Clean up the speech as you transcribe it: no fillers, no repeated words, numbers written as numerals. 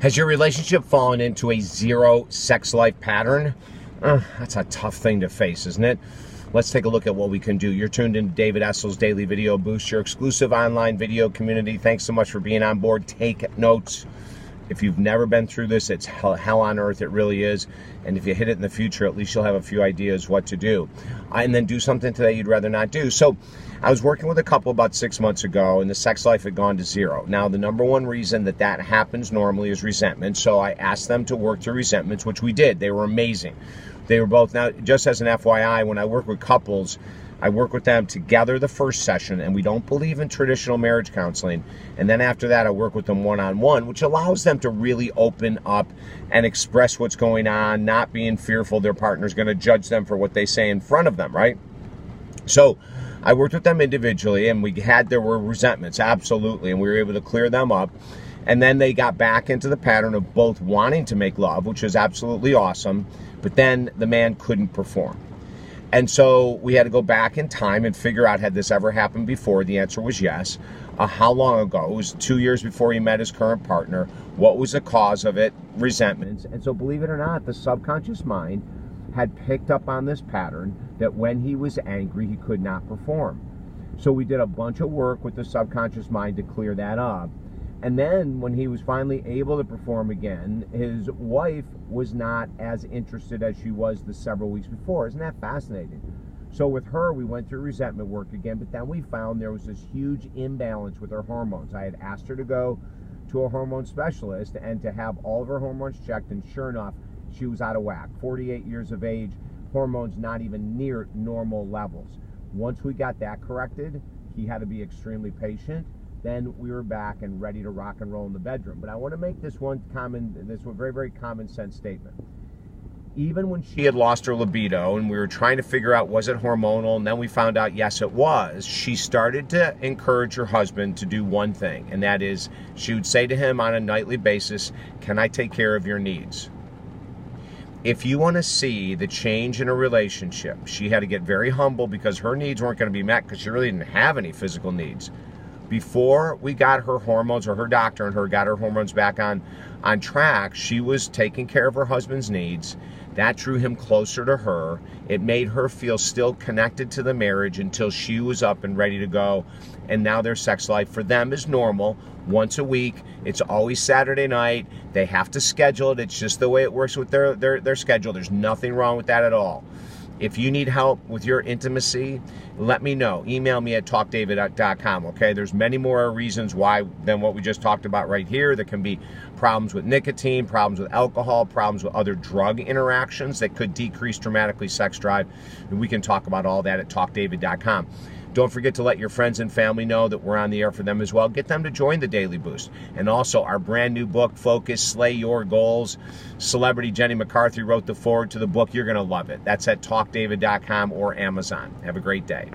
Has your relationship fallen into a zero sex life pattern? That's a tough thing to face, isn't it? Let's take a look at what we can do. You're tuned into David Essel's Daily Video Boost, your exclusive online video community. Thanks so much for being on board. Take notes. If you've never been through this, it's hell on earth. It really is. And if you hit it in the future, at least you'll have a few ideas what to do. And then do something today you'd rather not do. So I was working with a couple about 6 months ago, and the sex life had gone to zero. Now, the number one reason that happens normally is resentment. So I asked them to work through resentments, which we did. They were amazing. They were both, now, just as an FYI, when I work with couples, I work with them together the first session, and we don't believe in traditional marriage counseling. And then after that, I work with them one-on-one, which allows them to really open up and express what's going on, not being fearful their partner's going to judge them for what they say in front of them, right? So I worked with them individually, and there were resentments, absolutely, and we were able to clear them up. And then they got back into the pattern of both wanting to make love, which is absolutely awesome, but then the man couldn't perform. And so we had to go back in time and figure out, had this ever happened before? The answer was yes. How long ago? It was 2 years before he met his current partner. What was the cause of it? Resentments. And so, believe it or not, the subconscious mind had picked up on this pattern that when he was angry, he could not perform. So we did a bunch of work with the subconscious mind to clear that up. And then when he was finally able to perform again, his wife was not as interested as she was the several weeks before. Isn't that fascinating? So with her, we went through resentment work again, but then we found there was this huge imbalance with her hormones. I had asked her to go to a hormone specialist and to have all of her hormones checked, and sure enough, she was out of whack. 48 years of age, hormones not even near normal levels. Once we got that corrected, he had to be extremely patient. Then we were back and ready to rock and roll in the bedroom. But I want to make this one very, very common sense statement. Even when she had lost her libido and we were trying to figure out, was it hormonal? And then we found out, yes, it was. She started to encourage her husband to do one thing, and that is she would say to him on a nightly basis, "Can I take care of your needs?" If you want to see the change in a relationship, she had to get very humble because her needs weren't going to be met because she really didn't have any physical needs. Before we got her hormones, or her doctor and her got her hormones back on track, she was taking care of her husband's needs. That drew him closer to her. It made her feel still connected to the marriage until she was up and ready to go. And now their sex life for them is normal. Once a week. It's always Saturday night. They have to schedule it. It's just the way it works with their schedule. There's nothing wrong with that at all. If you need help with your intimacy, let me know. Email me at talkdavid.com, okay? There's many more reasons why than what we just talked about right here. There can be problems with nicotine, problems with alcohol, problems with other drug interactions that could decrease dramatically sex drive. And we can talk about all that at talkdavid.com. Don't forget to let your friends and family know that we're on the air for them as well. Get them to join the Daily Boost. And also our brand new book, Focus, Slay Your Goals. Celebrity Jenny McCarthy wrote the foreword to the book. You're going to love it. That's at talkdavid.com or Amazon. Have a great day.